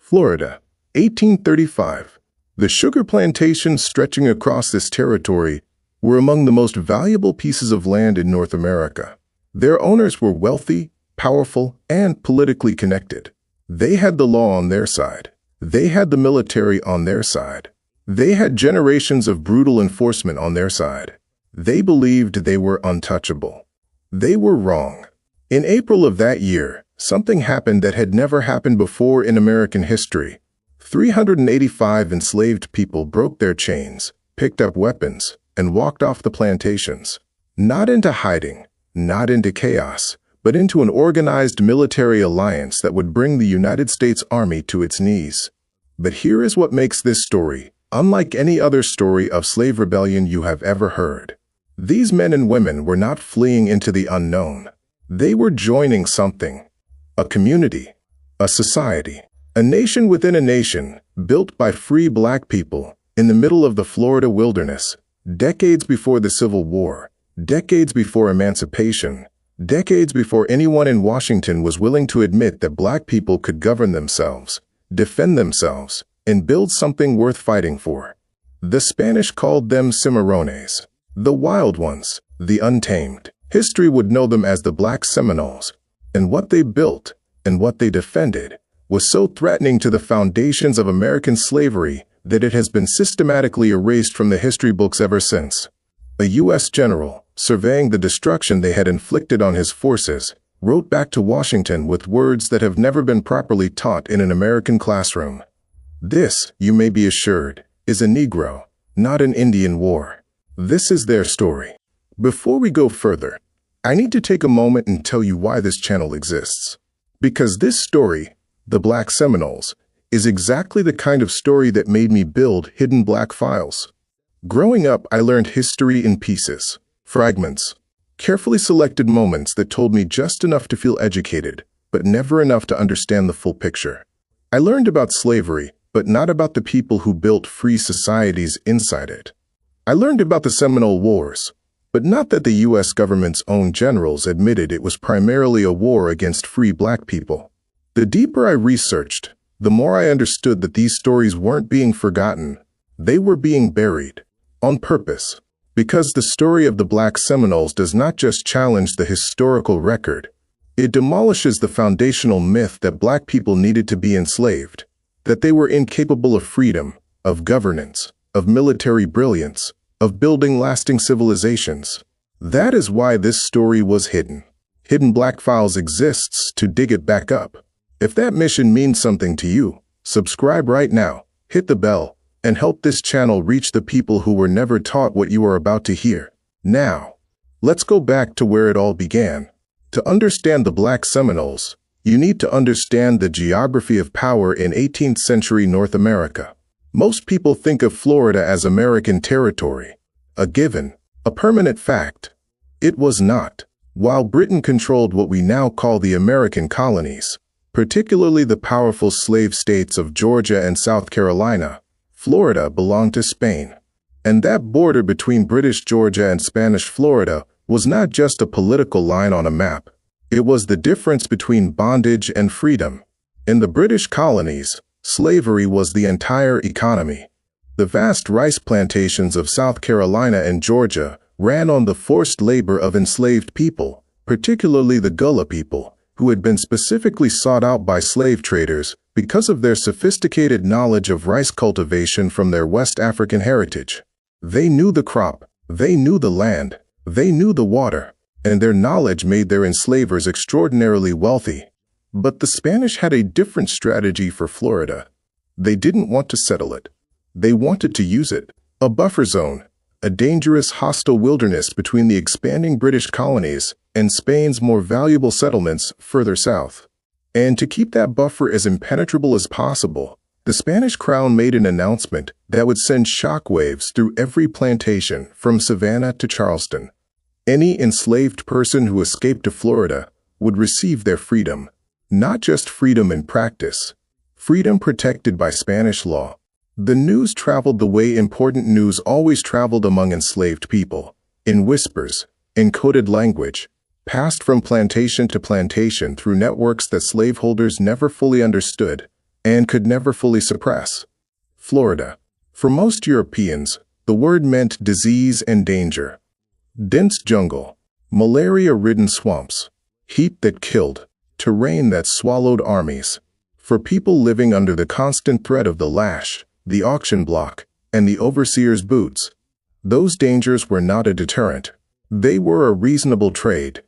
Florida, 1835. The sugar plantations stretching across this territory were among the most valuable pieces of land in North America. Their owners were wealthy, powerful, and politically connected. They had the law on their side. They had the military on their side. They had generations of brutal enforcement on their side. They believed they were untouchable. They were wrong. In April of that year, something happened that had never happened before in American history. 385 enslaved people broke their chains, picked up weapons, and walked off the plantations. Not into hiding, not into chaos, but into an organized military alliance that would bring the United States Army to its knees. But here is what makes this story unlike any other story of slave rebellion you have ever heard. These men and women were not fleeing into the unknown. They were joining something. A community, a society, a nation within a nation, built by free black people in the middle of the Florida wilderness, decades before the Civil War, decades before emancipation, decades before anyone in Washington was willing to admit that black people could govern themselves, defend themselves, and build something worth fighting for. The Spanish called them Cimarrones, the wild ones, the untamed. History would know them as the Black Seminoles, and what they built and what they defended was so threatening to the foundations of American slavery that it has been systematically erased from the history books ever since. A U.S. general, surveying the destruction they had inflicted on his forces, wrote back to Washington with words that have never been properly taught in an American classroom. This, you may be assured, is a Negro, not an Indian war. This is their story. Before we go further, I need to take a moment and tell you why this channel exists. Because this story, the Black Seminoles, is exactly the kind of story that made me build Hidden Black Files. Growing up, I learned history in pieces, fragments, carefully selected moments that told me just enough to feel educated, but never enough to understand the full picture. I learned about slavery, but not about the people who built free societies inside it. I learned about the Seminole Wars, but not that the U.S. government's own generals admitted it was primarily a war against free black people. The deeper I researched, the more I understood that these stories weren't being forgotten. They were being buried, on purpose, because the story of the Black Seminoles does not just challenge the historical record. It demolishes the foundational myth that black people needed to be enslaved, that they were incapable of freedom, of governance, of military brilliance, of building lasting civilizations. That is why this story was hidden. Hidden Black Files exists to dig it back up. If that mission means something to you, subscribe right now, hit the bell, and help this channel reach the people who were never taught what you are about to hear. Now, let's go back to where it all began. To understand the Black Seminoles, you need to understand the geography of power in 18th century North America. Most people think of Florida as American territory, a given, a permanent fact. It was not. While Britain controlled what we now call the American colonies, particularly the powerful slave states of Georgia and South Carolina, Florida belonged to Spain. And that border between British Georgia and Spanish Florida was not just a political line on a map. It was the difference between bondage and freedom. In the British colonies, slavery was the entire economy. The vast rice plantations of South Carolina and Georgia ran on the forced labor of enslaved people, particularly the Gullah people, who had been specifically sought out by slave traders because of their sophisticated knowledge of rice cultivation from their West African heritage. They knew the crop, they knew the land, they knew the water, and their knowledge made their enslavers extraordinarily wealthy. But the Spanish had a different strategy for Florida. They didn't want to settle it. They wanted to use it, a buffer zone, a dangerous hostile wilderness between the expanding British colonies and Spain's more valuable settlements further south. And to keep that buffer as impenetrable as possible, the Spanish crown made an announcement that would send shockwaves through every plantation from Savannah to Charleston. Any enslaved person who escaped to Florida would receive their freedom. Not just freedom in practice, freedom protected by Spanish law. The news traveled the way important news always traveled among enslaved people, in whispers, in coded language, passed from plantation to plantation through networks that slaveholders never fully understood, and could never fully suppress. Florida. For most Europeans, the word meant disease and danger. Dense jungle, malaria-ridden swamps, heat that killed, terrain that swallowed armies. For people living under the constant threat of the lash, the auction block, and the overseer's boots, those dangers were not a deterrent. They were a reasonable trade.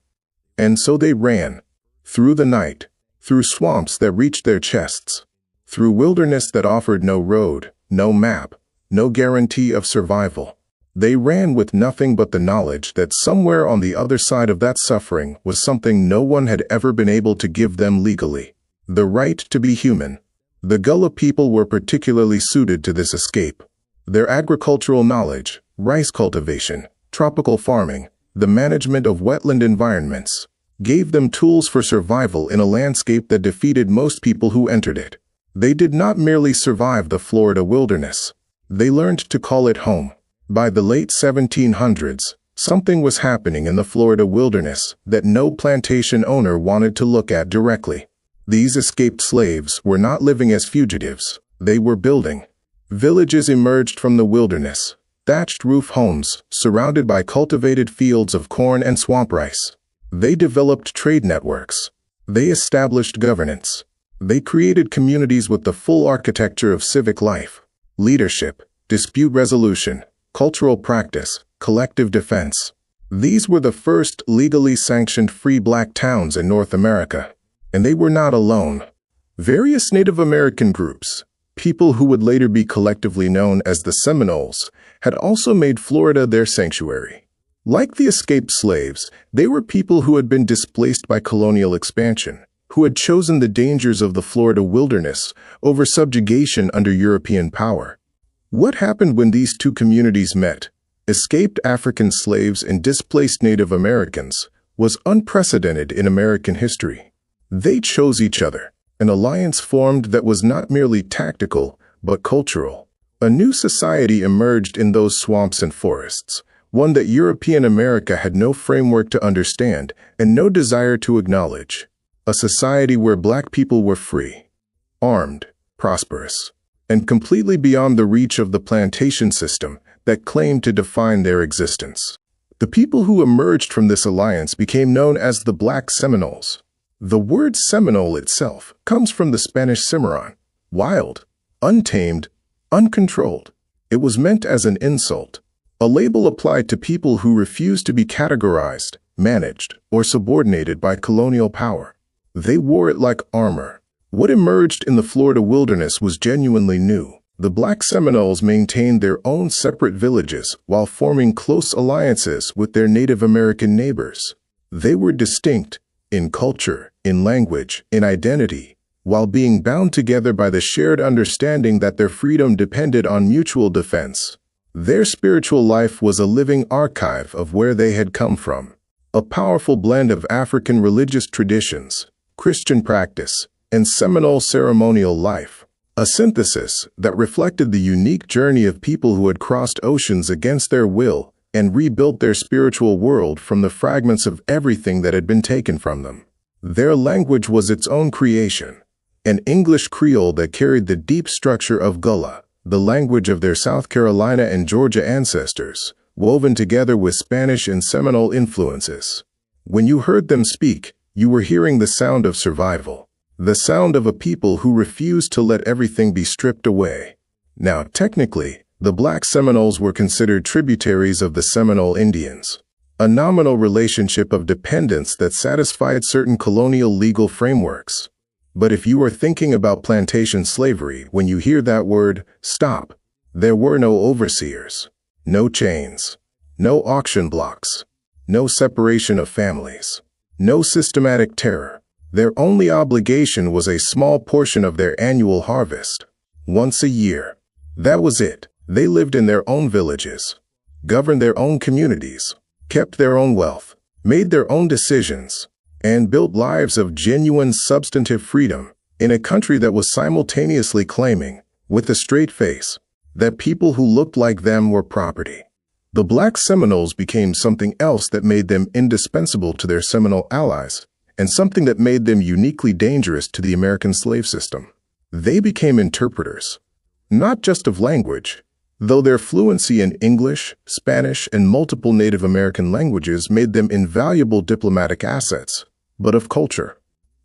And so they ran. Through the night, through swamps that reached their chests, through wilderness that offered no road, no map, no guarantee of survival. They ran with nothing but the knowledge that somewhere on the other side of that suffering was something no one had ever been able to give them legally: the right to be human. The Gullah people were particularly suited to this escape. Their agricultural knowledge, rice cultivation, tropical farming, the management of wetland environments, gave them tools for survival in a landscape that defeated most people who entered it. They did not merely survive the Florida wilderness. They learned to call it home. By the late 1700s, something was happening in the Florida wilderness that no plantation owner wanted to look at directly. These escaped slaves were not living as fugitives. They were building. Villages emerged from the wilderness, thatched roof homes surrounded by cultivated fields of corn and swamp rice. They developed trade networks. They established governance. They created communities with the full architecture of civic life: leadership, dispute resolution, cultural practice, collective defense. These were the first legally sanctioned free black towns in North America. And they were not alone. Various Native American groups, people who would later be collectively known as the Seminoles, had also made Florida their sanctuary. Like the escaped slaves, they were people who had been displaced by colonial expansion, who had chosen the dangers of the Florida wilderness over subjugation under European power. What happened when these two communities met, escaped African slaves and displaced Native Americans, was unprecedented in American history. They chose each other. An alliance formed that was not merely tactical, but cultural. A new society emerged in those swamps and forests, one that European America had no framework to understand and no desire to acknowledge. A society where black people were free, armed, prosperous, and completely beyond the reach of the plantation system that claimed to define their existence. The people who emerged from this alliance became known as the Black Seminoles. The word Seminole itself comes from the Spanish cimarron, wild, untamed, uncontrolled. It was meant as an insult, a label applied to people who refused to be categorized, managed, or subordinated by colonial power. They wore it like armor. What emerged in the Florida wilderness was genuinely new. The Black Seminoles maintained their own separate villages while forming close alliances with their Native American neighbors. They were distinct in culture, in language, in identity, while being bound together by the shared understanding that their freedom depended on mutual defense. Their spiritual life was a living archive of where they had come from, a powerful blend of African religious traditions, Christian practice, and Seminole ceremonial life, a synthesis that reflected the unique journey of people who had crossed oceans against their will and rebuilt their spiritual world from the fragments of everything that had been taken from them. Their language was its own creation, an English Creole that carried the deep structure of Gullah, the language of their South Carolina and Georgia ancestors, woven together with Spanish and Seminole influences. When you heard them speak, you were hearing the sound of survival, the sound of a people who refused to let everything be stripped away. Now, technically, the Black Seminoles were considered tributaries of the Seminole Indians, a nominal relationship of dependence that satisfied certain colonial legal frameworks. But if you are thinking about plantation slavery when you hear that word, stop. There were no overseers, no chains, no auction blocks, no separation of families, no systematic terror. Their only obligation was a small portion of their annual harvest, once a year. That was it. They lived in their own villages, governed their own communities, kept their own wealth, made their own decisions, and built lives of genuine substantive freedom in a country that was simultaneously claiming, with a straight face, that people who looked like them were property. The Black Seminoles became something else that made them indispensable to their Seminole allies, and something that made them uniquely dangerous to the American slave system. They became interpreters, not just of language, though their fluency in English, Spanish, and multiple Native American languages made them invaluable diplomatic assets, but of culture,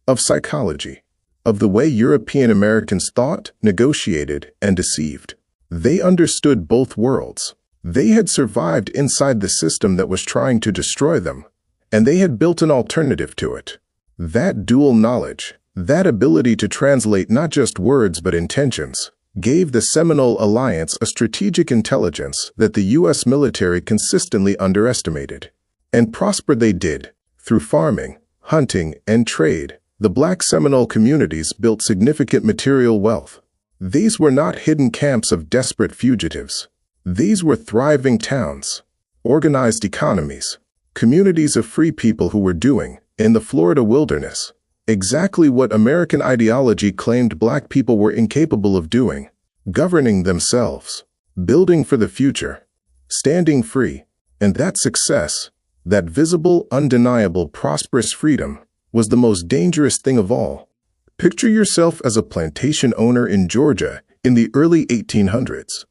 of psychology, of the way European Americans thought, negotiated, and deceived. They understood both worlds. They had survived inside the system that was trying to destroy them, and they had built an alternative to it. That dual knowledge, that ability to translate not just words but intentions, gave the Seminole Alliance a strategic intelligence that the U.S. military consistently underestimated. And prosper they did. Through farming, hunting, and trade, the Black Seminole communities built significant material wealth. These were not hidden camps of desperate fugitives. These were thriving towns, organized economies, communities of free people who were doing, in the Florida wilderness, exactly what American ideology claimed Black people were incapable of doing: governing themselves, building for the future, standing free. And that success, that visible, undeniable, prosperous freedom, was the most dangerous thing of all. Picture yourself as a plantation owner in Georgia in the early 1800s.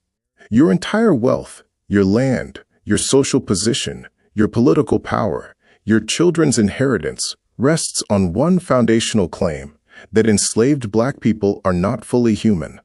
Your entire wealth, your land, your social position, your political power, your children's inheritance rests on one foundational claim: that enslaved Black people are not fully human,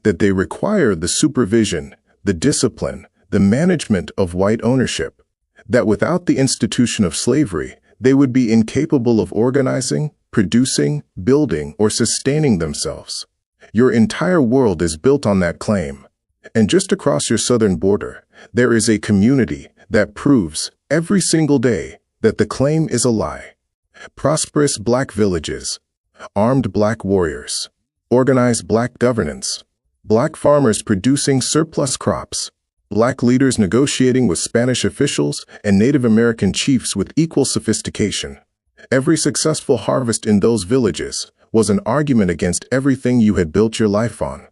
that they require the supervision, the discipline, the management of white ownership, that without the institution of slavery, they would be incapable of organizing, producing, building, or sustaining themselves. Your entire world is built on that claim. And just across your southern border, there is a community that proves every single day that the claim is a lie. Prosperous Black villages, armed Black warriors, organized Black governance, Black farmers producing surplus crops, Black leaders negotiating with Spanish officials, and Native American chiefs with equal sophistication. Every successful harvest in those villages was an argument against everything you had built your life on.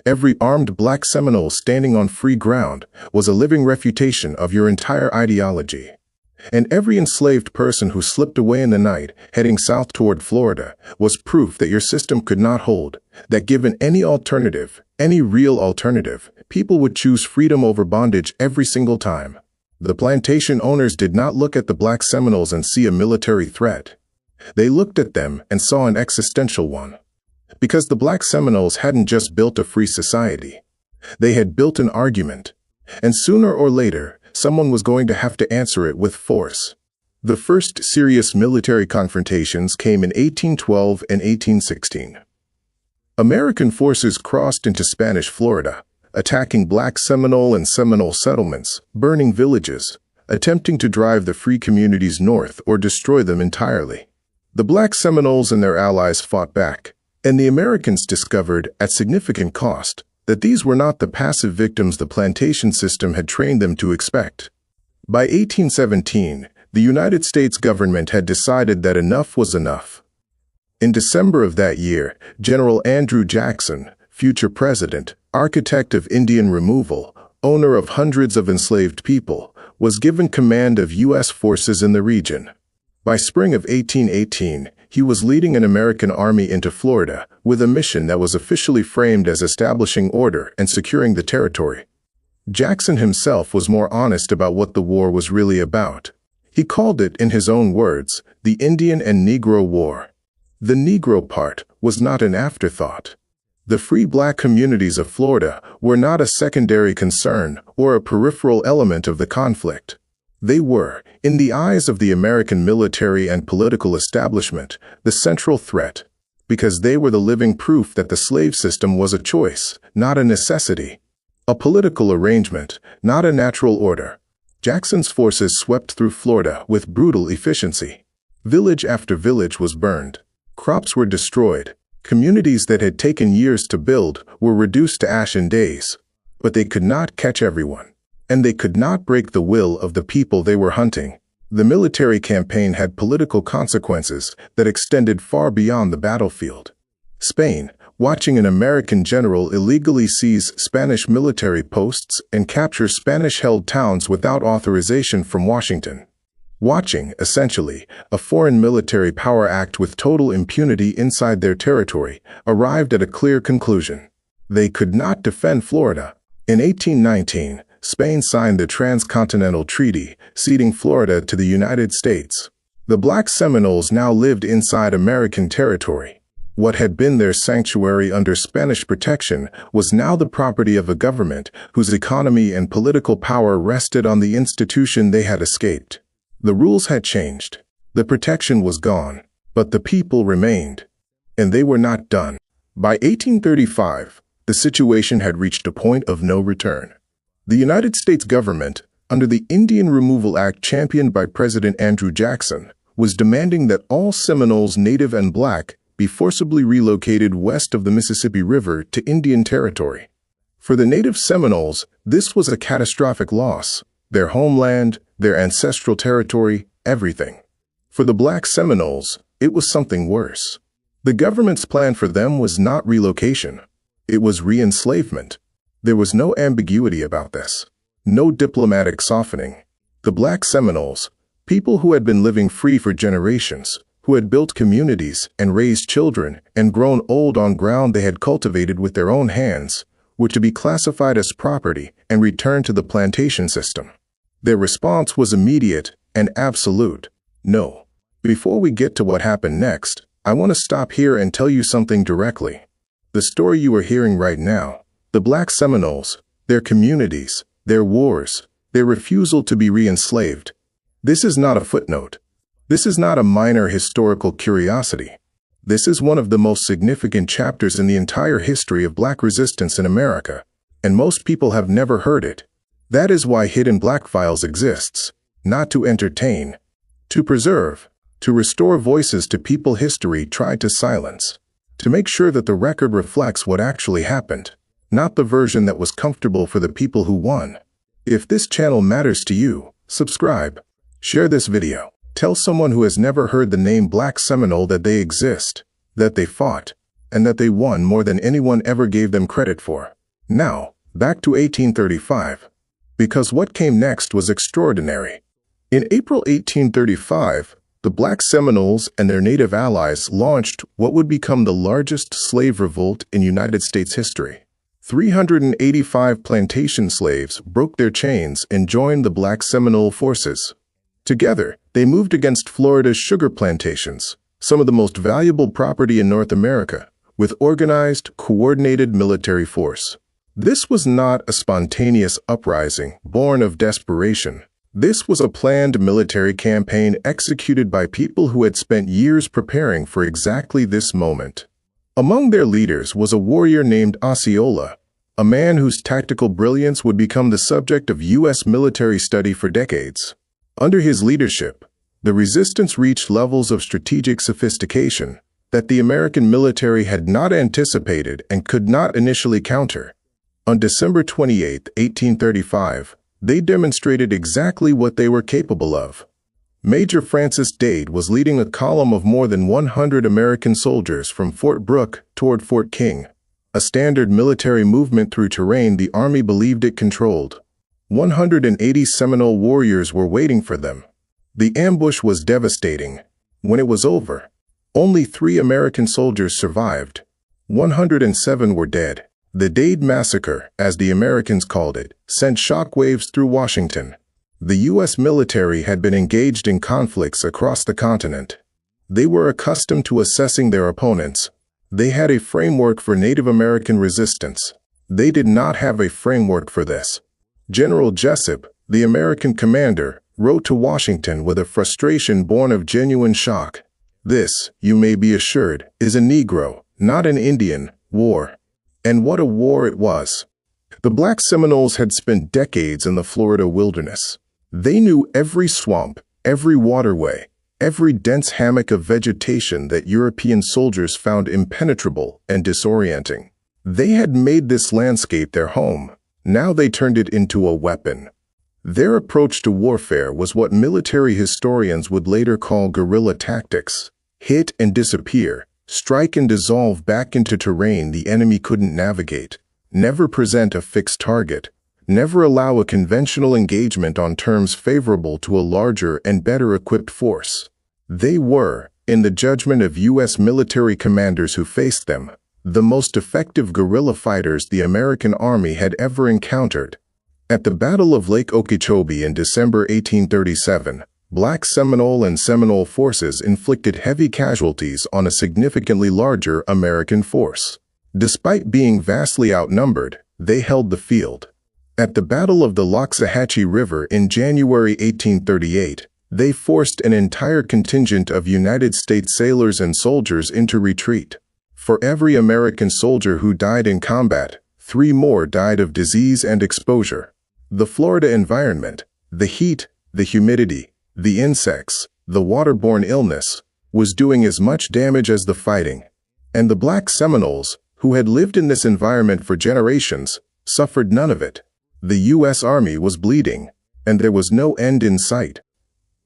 Every armed Black Seminole standing on free ground was a living refutation of your entire ideology. And every enslaved person who slipped away in the night, heading south toward Florida, was proof that your system could not hold, that given any alternative, any real alternative, people would choose freedom over bondage every single time. The plantation owners did not look at the Black Seminoles and see a military threat. They looked at them and saw an existential one. Because the Black Seminoles hadn't just built a free society. They had built an argument. And sooner or later, someone was going to have to answer it with force. The first serious military confrontations came in 1812 and 1816. American forces crossed into Spanish Florida, attacking Black Seminole and Seminole settlements, burning villages, attempting to drive the free communities north or destroy them entirely. The Black Seminoles and their allies fought back, and the Americans discovered, at significant cost, that these were not the passive victims the plantation system had trained them to expect. By 1817, the United States government had decided that enough was enough. In December of that year, General Andrew Jackson, future president, architect of Indian removal, owner of hundreds of enslaved people, was given command of U.S. forces in the region. By spring of 1818, he was leading an American army into Florida with a mission that was officially framed as establishing order and securing the territory. Jackson himself was more honest about what the war was really about. He called it, in his own words, the Indian and Negro War. The Negro part was not an afterthought. The free Black communities of Florida were not a secondary concern or a peripheral element of the conflict. They were, in the eyes of the American military and political establishment, the central threat, because they were the living proof that the slave system was a choice, not a necessity, a political arrangement, not a natural order. Jackson's forces swept through Florida with brutal efficiency. Village after village was burned. Crops were destroyed. Communities that had taken years to build were reduced to ash in days. But they could not catch everyone. And they could not break the will of the people they were hunting. The military campaign had political consequences that extended far beyond the battlefield. Spain, watching an American general illegally seize Spanish military posts and capture Spanish-held towns without authorization from Washington. watching, essentially, a foreign military power act with total impunity inside their territory, arrived at a clear conclusion. They could not defend Florida. In 1819, Spain signed the Transcontinental Treaty, ceding Florida to the United States. The Black Seminoles now lived inside American territory. What had been their sanctuary under Spanish protection was now the property of a government whose economy and political power rested on the institution they had escaped. The rules had changed. The protection was gone, but the people remained. And they were not done. By 1835, the situation had reached a point of no return. The United States government, under the Indian Removal Act championed by President Andrew Jackson, was demanding that all Seminoles, native and black, be forcibly relocated west of the Mississippi River to Indian Territory. For the native Seminoles, this was a catastrophic loss. Their homeland, their ancestral territory, everything. For the Black Seminoles, it was something worse. The government's plan for them was not relocation. It was re-enslavement. There was no ambiguity about this. No diplomatic softening. The Black Seminoles, people who had been living free for generations, who had built communities and raised children and grown old on ground they had cultivated with their own hands, were to be classified as property and returned to the plantation system. Their response was immediate and absolute. No. Before we get to what happened next, I want to stop here and tell you something directly. The story you are hearing right now, the Black Seminoles, their communities, their wars, their refusal to be re-enslaved, this is not a footnote. This is not a minor historical curiosity. This is one of the most significant chapters in the entire history of Black resistance in America, and most people have never heard it. That is why Hidden Black Files exists, not to entertain, to preserve, to restore voices to people history tried to silence, to make sure that the record reflects what actually happened, not the version that was comfortable for the people who won. If this channel matters to you, subscribe, share this video. Tell someone who has never heard the name Black Seminole that they exist, that they fought, and that they won more than anyone ever gave them credit for. Now, back to 1835. Because what came next was extraordinary. In April 1835, the Black Seminoles and their native allies launched what would become the largest slave revolt in United States history. 385 plantation slaves broke their chains and joined the Black Seminole forces. Together, they moved against Florida's sugar plantations, some of the most valuable property in North America, with organized, coordinated military force. This was not a spontaneous uprising born of desperation. This was a planned military campaign executed by people who had spent years preparing for exactly this moment. Among their leaders was a warrior named Osceola, a man whose tactical brilliance would become the subject of U.S. military study for decades. Under his leadership, the resistance reached levels of strategic sophistication that the American military had not anticipated and could not initially counter. On December 28, 1835, they demonstrated exactly what they were capable of. Major Francis Dade was leading a column of more than 100 American soldiers from Fort Brooke toward Fort King, a standard military movement through terrain the Army believed it controlled. 180 Seminole warriors were waiting for them. The ambush was devastating. When it was over, only 3 American soldiers survived. 107 were dead. The Dade Massacre, as the Americans called it, sent shockwaves through Washington. The U.S. military had been engaged in conflicts across the continent. They were accustomed to assessing their opponents. They had a framework for Native American resistance. They did not have a framework for this. General Jessup, the American commander, wrote to Washington with a frustration born of genuine shock. This, you may be assured, is a Negro, not an Indian, war. And what a war it was. The Black Seminoles had spent decades in the Florida wilderness. They knew every swamp, every waterway, every dense hammock of vegetation that European soldiers found impenetrable and disorienting. They had made this landscape their home. Now they turned it into a weapon. Their approach to warfare was what military historians would later call guerrilla tactics. Hit and disappear, strike and dissolve back into terrain the enemy couldn't navigate. Never present a fixed target. never allow a conventional engagement on terms favorable to a larger and better equipped force. They were, in the judgment of U.S. military commanders who faced them, the most effective guerrilla fighters the American Army had ever encountered. At the Battle of Lake Okeechobee in December 1837, Black Seminole and Seminole forces inflicted heavy casualties on a significantly larger American force. Despite being vastly outnumbered, they held the field. At the Battle of the Loxahatchee River in January 1838, they forced an entire contingent of United States sailors and soldiers into retreat. For every American soldier who died in combat, 3 more died of disease and exposure. The Florida environment, the heat, the humidity, the insects, the waterborne illness, was doing as much damage as the fighting. And the Black Seminoles, who had lived in this environment for generations, suffered none of it. The U.S. Army was bleeding, and there was no end in sight.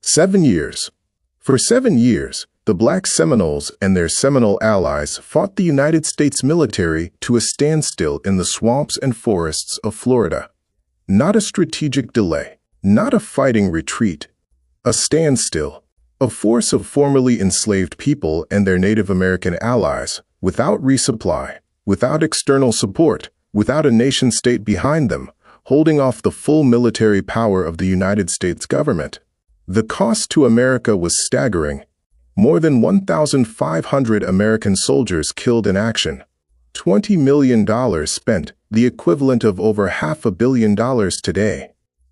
7 years. For 7 years, the Black Seminoles and their Seminole allies fought the United States military to a standstill in the swamps and forests of Florida. Not a strategic delay, not a fighting retreat, a standstill. A force of formerly enslaved people and their Native American allies, without resupply, without external support, without a nation-state behind them, holding off the full military power of the United States government. The cost to America was staggering. More than 1,500 American soldiers killed in action. $20 million spent, the equivalent of over $500 million today.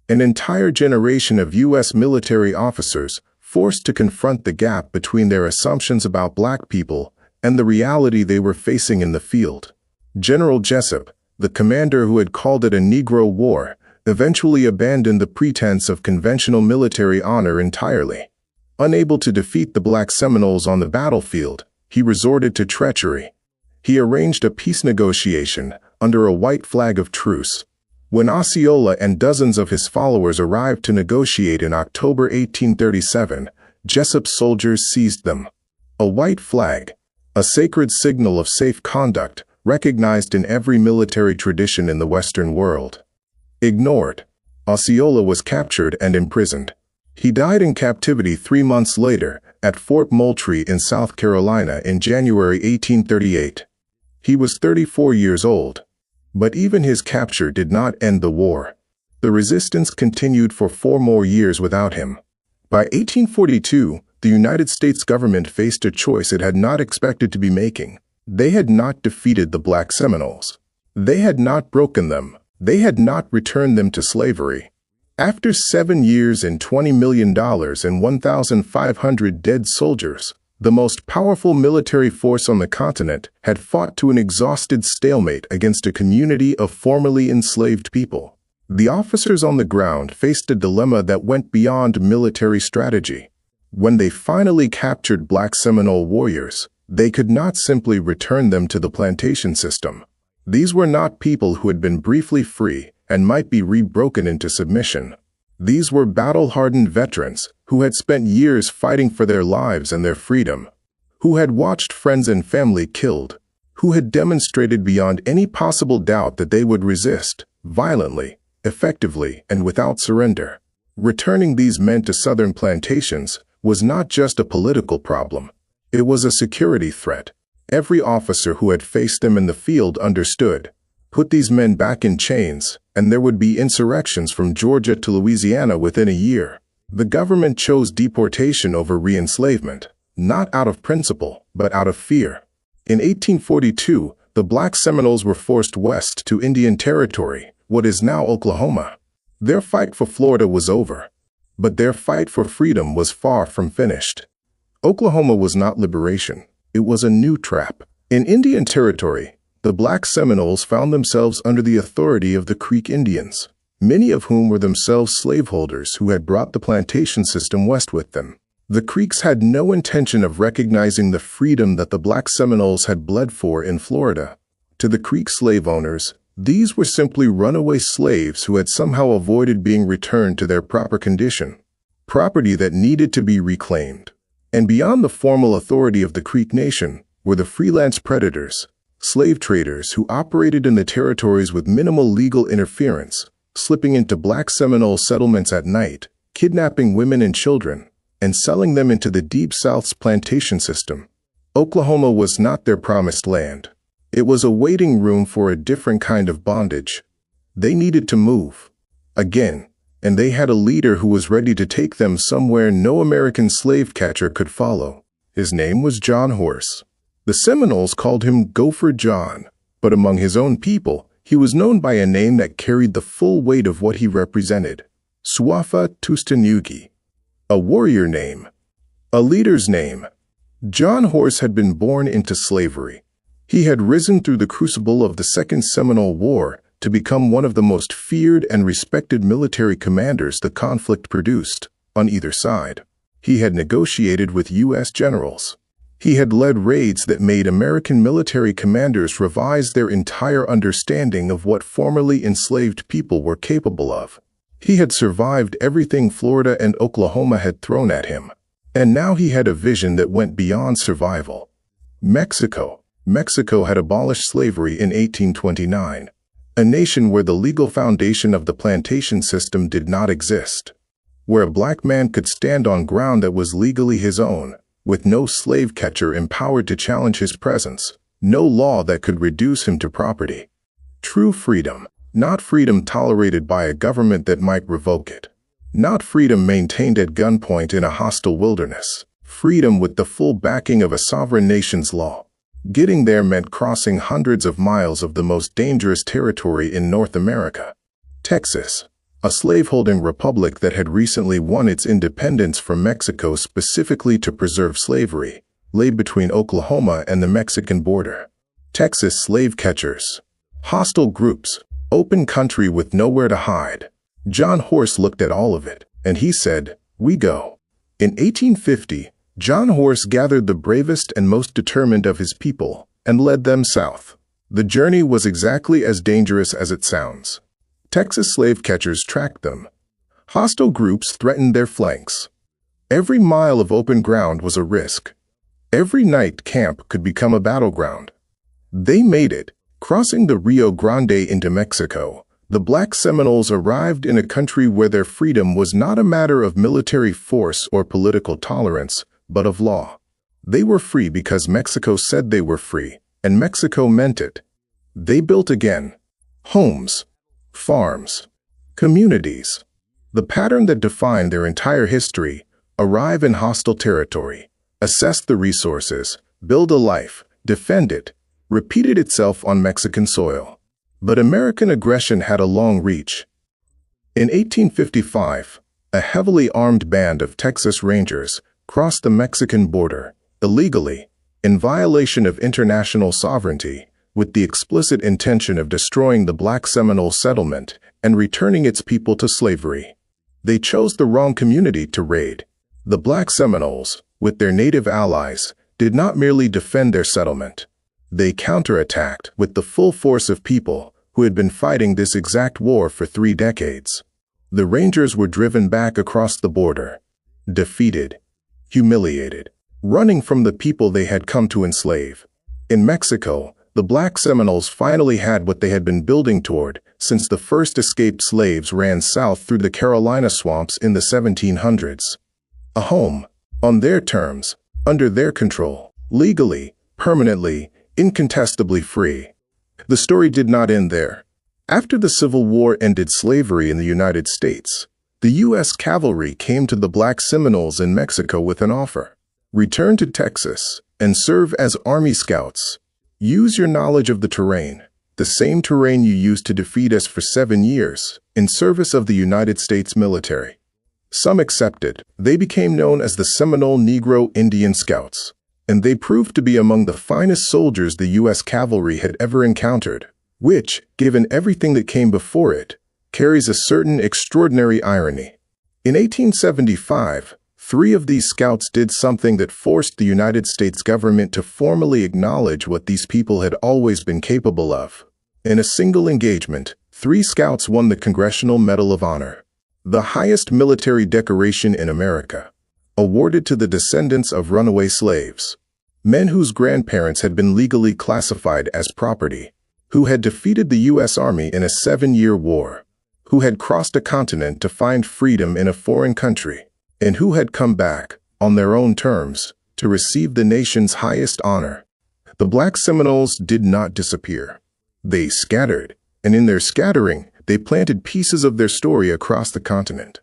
An entire generation of U.S. military officers forced to confront the gap between their assumptions about black people and the reality they were facing in the field. General Jessup, the commander who had called it a Negro war, eventually abandoned the pretense of conventional military honor entirely. Unable to defeat the Black Seminoles on the battlefield, he resorted to treachery. He arranged a peace negotiation under a white flag of truce. When Osceola and dozens of his followers arrived to negotiate in October 1837, Jessup's soldiers seized them. A white flag, a sacred signal of safe conduct, recognized in every military tradition in the Western world. Ignored, Osceola was captured and imprisoned. He died in captivity 3 months later at Fort Moultrie in South Carolina in January 1838. He was 34 years old. But even his capture did not end the war. The resistance continued for 4 more years without him. By 1842, the United States government faced a choice it had not expected to be making. They had not defeated the Black Seminoles. They had not broken them. They had not returned them to slavery. After 7 years and $20 million and 1,500 dead soldiers, the most powerful military force on the continent had fought to an exhausted stalemate against a community of formerly enslaved people. The officers on the ground faced a dilemma that went beyond military strategy. When they finally captured Black Seminole warriors, they could not simply return them to the plantation system. These were not people who had been briefly free and might be re-broken into submission. These were battle-hardened veterans who had spent years fighting for their lives and their freedom, who had watched friends and family killed, who had demonstrated beyond any possible doubt that they would resist, violently, effectively, and without surrender. Returning these men to southern plantations was not just a political problem. It was a security threat. Every officer who had faced them in the field understood. Put these men back in chains, and there would be insurrections from Georgia to Louisiana within a year. The government chose deportation over re-enslavement, not out of principle, but out of fear. In 1842, the Black Seminoles were forced west to Indian Territory, what is now Oklahoma. Their fight for Florida was over, but their fight for freedom was far from finished. Oklahoma was not liberation. It was a new trap. In Indian Territory, the Black Seminoles found themselves under the authority of the Creek Indians, many of whom were themselves slaveholders who had brought the plantation system west with them. The Creeks had no intention of recognizing the freedom that the Black Seminoles had bled for in Florida. To the Creek slave owners, these were simply runaway slaves who had somehow avoided being returned to their proper condition, property that needed to be reclaimed. And beyond the formal authority of the Creek Nation were the freelance predators, slave traders who operated in the territories with minimal legal interference, slipping into Black Seminole settlements at night, kidnapping women and children, and selling them into the Deep South's plantation system. Oklahoma was not their promised land. It was a waiting room for a different kind of bondage. They needed to move. Again, and they had a leader who was ready to take them somewhere no American slave catcher could follow. His name was John Horse. The Seminoles called him Gopher John, but among his own people, he was known by a name that carried the full weight of what he represented: Suafa Tustanugi. A warrior name. A leader's name. John Horse had been born into slavery. He had risen through the crucible of the Second Seminole War to become one of the most feared and respected military commanders the conflict produced, on either side. He had negotiated with U.S. generals. He had led raids that made American military commanders revise their entire understanding of what formerly enslaved people were capable of. He had survived everything Florida and Oklahoma had thrown at him. And now he had a vision that went beyond survival. Mexico. Mexico had abolished slavery in 1829, a nation where the legal foundation of the plantation system did not exist, where a black man could stand on ground that was legally his own, with no slave catcher empowered to challenge his presence, no law that could reduce him to property. True freedom, not freedom tolerated by a government that might revoke it. Not freedom maintained at gunpoint in a hostile wilderness. Freedom with the full backing of a sovereign nation's law. Getting there meant crossing hundreds of miles of the most dangerous territory in North America. Texas, a slaveholding republic that had recently won its independence from Mexico specifically to preserve slavery, lay between Oklahoma and the Mexican border. Texas slave catchers. Hostile groups. Open country with nowhere to hide. John Horse looked at all of it, and he said, "We go." In 1850, John Horse gathered the bravest and most determined of his people and led them south. The journey was exactly as dangerous as it sounds. Texas slave catchers tracked them. Hostile groups threatened their flanks. Every mile of open ground was a risk. Every night camp could become a battleground. They made it, crossing the Rio Grande into Mexico. The Black Seminoles arrived in a country where their freedom was not a matter of military force or political tolerance, but of law. They were free because Mexico said they were free, and Mexico meant it. They built again. Homes, farms, communities. The pattern that defined their entire history: arrive in hostile territory, assess the resources, build a life, defend it, repeated itself on Mexican soil. But American aggression had a long reach. In 1855, a heavily armed band of Texas Rangers crossed the Mexican border, illegally, in violation of international sovereignty, with the explicit intention of destroying the Black Seminole settlement and returning its people to slavery. They chose the wrong community to raid. The Black Seminoles, with their native allies, did not merely defend their settlement. They counterattacked with the full force of people who had been fighting this exact war for 3 decades. The Rangers were driven back across the border, defeated, humiliated, running from the people they had come to enslave. In Mexico, the Black Seminoles finally had what they had been building toward since the first escaped slaves ran south through the Carolina swamps in the 1700s. A home, on their terms, under their control, legally, permanently, incontestably free. The story did not end there. After the Civil War ended slavery in the United States, the U.S. cavalry came to the Black Seminoles in Mexico with an offer: return to Texas and serve as Army Scouts. Use your knowledge of the terrain, the same terrain you used to defeat us for 7 years, in service of the United States military. Some accepted. They became known as the Seminole Negro Indian Scouts, and they proved to be among the finest soldiers the U.S. cavalry had ever encountered, which, given everything that came before it, carries a certain extraordinary irony. In 1875, 3 of these scouts did something that forced the United States government to formally acknowledge what these people had always been capable of. In a single engagement, 3 scouts won the Congressional Medal of Honor, the highest military decoration in America, awarded to the descendants of runaway slaves, men whose grandparents had been legally classified as property, who had defeated the U.S. Army in a 7-year war, who had crossed a continent to find freedom in a foreign country, and who had come back, on their own terms, to receive the nation's highest honor. The Black Seminoles did not disappear. They scattered, and in their scattering, they planted pieces of their story across the continent.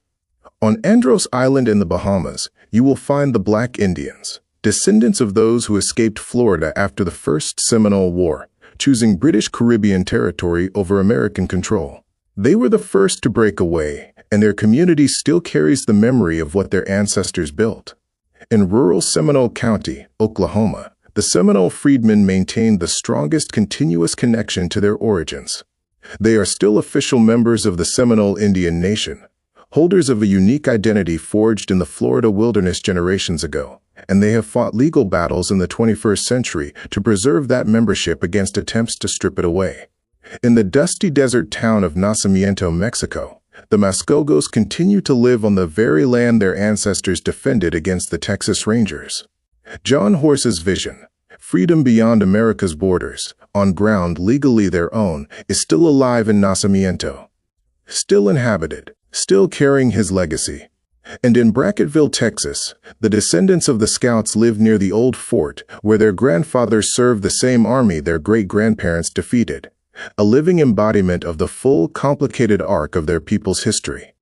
On Andros Island in the Bahamas, you will find the Black Indians, descendants of those who escaped Florida after the First Seminole War, choosing British Caribbean territory over American control. They were the first to break away, and their community still carries the memory of what their ancestors built. In rural Seminole County, Oklahoma, the Seminole freedmen maintained the strongest continuous connection to their origins. They are still official members of the Seminole Indian Nation, holders of a unique identity forged in the Florida wilderness generations ago, and they have fought legal battles in the 21st century to preserve that membership against attempts to strip it away. In the dusty desert town of Nacimiento, Mexico, the Mascogos continue to live on the very land their ancestors defended against the Texas Rangers. John Horse's vision, freedom beyond America's borders, on ground legally their own, is still alive in Nacimiento, still inhabited, still carrying his legacy. And in Brackettville, Texas, the descendants of the Scouts live near the old fort where their grandfathers served the same army their great-grandparents defeated, a living embodiment of the full, complicated arc of their people's history.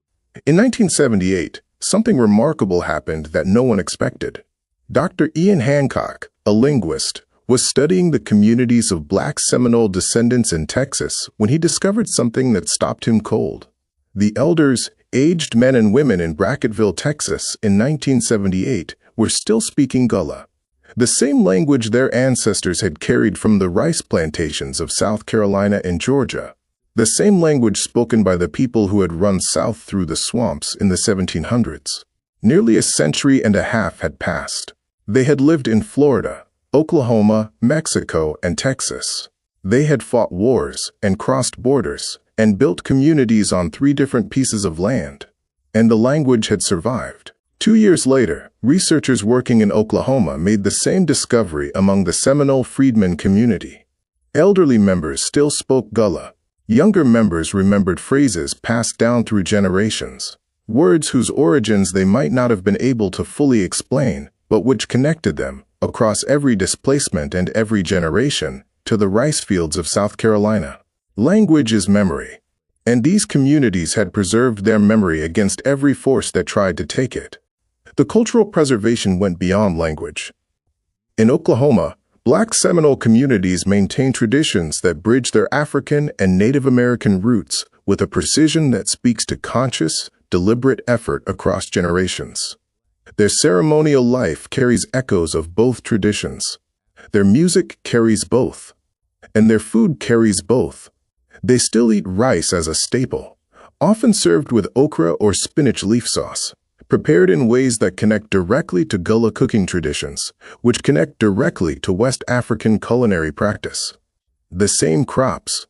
In 1978, something remarkable happened that no one expected. Dr. Ian Hancock, a linguist, was studying the communities of Black Seminole descendants in Texas when he discovered something that stopped him cold. The elders, aged men and women in Brackettville, Texas, in 1978 were still speaking Gullah, the same language their ancestors had carried from the rice plantations of South Carolina and Georgia, the same language spoken by the people who had run south through the swamps in the 1700s. Nearly a century and a half had passed. They had lived in Florida, Oklahoma, Mexico, and Texas. They had fought wars and crossed borders and built communities on 3 different pieces of land. And the language had survived. 2 years later, researchers working in Oklahoma made the same discovery among the Seminole freedmen community. Elderly members still spoke Gullah. Younger members remembered phrases passed down through generations, words whose origins they might not have been able to fully explain, but which connected them, across every displacement and every generation, to the rice fields of South Carolina. Language is memory, and these communities had preserved their memory against every force that tried to take it. The cultural preservation went beyond language. In Oklahoma, Black Seminole communities maintain traditions that bridge their African and Native American roots with a precision that speaks to conscious, deliberate effort across generations. Their ceremonial life carries echoes of both traditions. Their music carries both, and their food carries both. They still eat rice as a staple, often served with okra or spinach leaf sauce, prepared in ways that connect directly to Gullah cooking traditions, which connect directly to West African culinary practice. The same crops,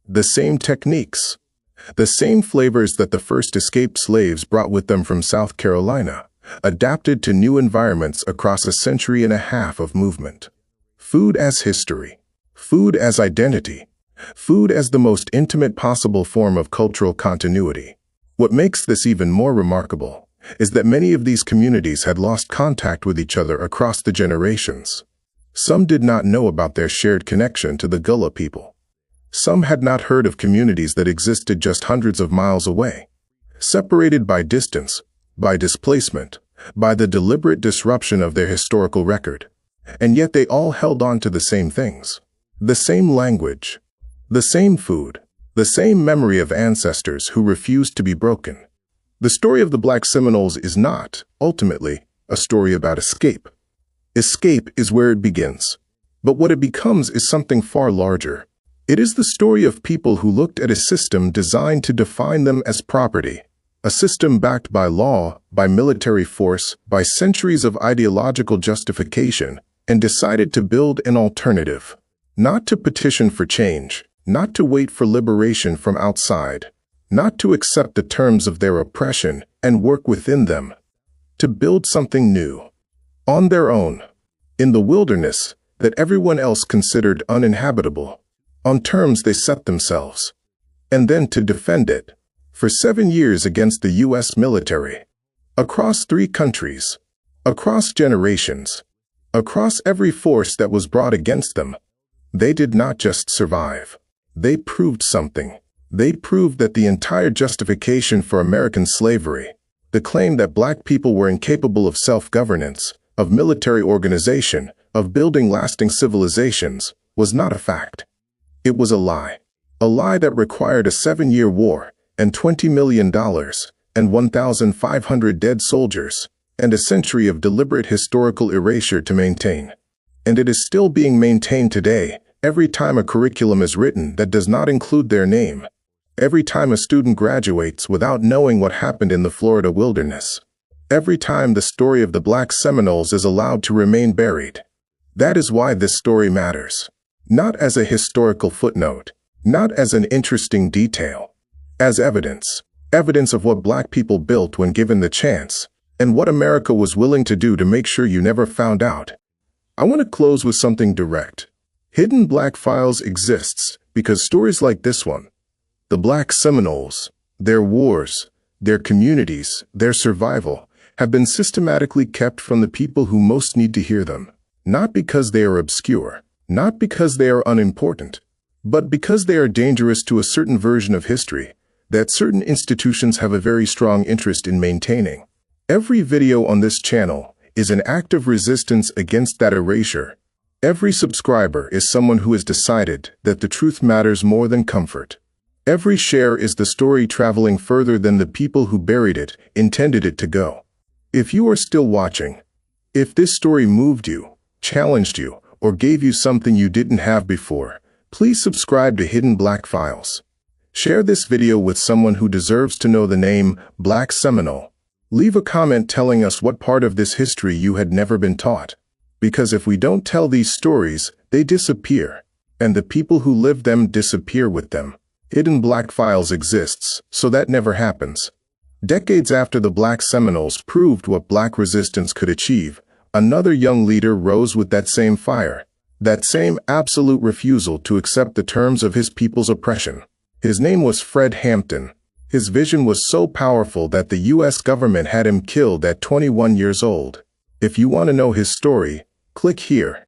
the same techniques, the same flavors that the first escaped slaves brought with them from South Carolina, adapted to new environments across a century and a half of movement. Food as history, food as identity, food as the most intimate possible form of cultural continuity. What makes this even more remarkable is that many of these communities had lost contact with each other across the generations. Some did not know about their shared connection to the Gullah people. Some had not heard of communities that existed just hundreds of miles away, separated by distance, by displacement, by the deliberate disruption of their historical record. And yet they all held on to the same things, the same language, the same food, the same memory of ancestors who refused to be broken. The story of the Black Seminoles is not, ultimately, a story about escape. Escape is where it begins. But what it becomes is something far larger. It is the story of people who looked at a system designed to define them as property, a system backed by law, by military force, by centuries of ideological justification, and decided to build an alternative. Not to petition for change, not to wait for liberation from outside, not to accept the terms of their oppression and work within them, to build something new, on their own, in the wilderness that everyone else considered uninhabitable, on terms they set themselves, and then to defend it, for 7 years against the U.S. military. Across 3 countries, across generations, across every force that was brought against them, they did not just survive. They proved something. They proved that the entire justification for American slavery, the claim that black people were incapable of self-governance, of military organization, of building lasting civilizations, was not a fact. It was a lie that required a 7-year war, and $20 million, and 1,500 dead soldiers, and a century of deliberate historical erasure to maintain. And it is still being maintained today, every time a curriculum is written that does not include their name, every time a student graduates without knowing what happened in the Florida wilderness, every time the story of the Black Seminoles is allowed to remain buried. That is why this story matters. Not as a historical footnote, not as an interesting detail, as evidence of what black people built when given the chance, and what America was willing to do to make sure you never found out. I want to close with something direct. Hidden Black Files exists because stories like this one, the Black Seminoles, their wars, their communities, their survival, have been systematically kept from the people who most need to hear them. Not because they are obscure, not because they are unimportant, but because they are dangerous to a certain version of history that certain institutions have a very strong interest in maintaining. Every video on this channel is an act of resistance against that erasure. Every subscriber is someone who has decided that the truth matters more than comfort. Every share is the story traveling further than the people who buried it intended it to go. If you are still watching, if this story moved you, challenged you, or gave you something you didn't have before, please subscribe to Hidden Black Files. Share this video with someone who deserves to know the name Black Seminole. Leave a comment telling us what part of this history you had never been taught. Because if we don't tell these stories, they disappear, and the people who lived them disappear with them. Hidden Black Files exists, so that never happens. Decades after the Black Seminoles proved what black resistance could achieve, another young leader rose with that same fire, that same absolute refusal to accept the terms of his people's oppression. His name was Fred Hampton. His vision was so powerful that the U.S. government had him killed at 21 years old. If you want to know his story, click here.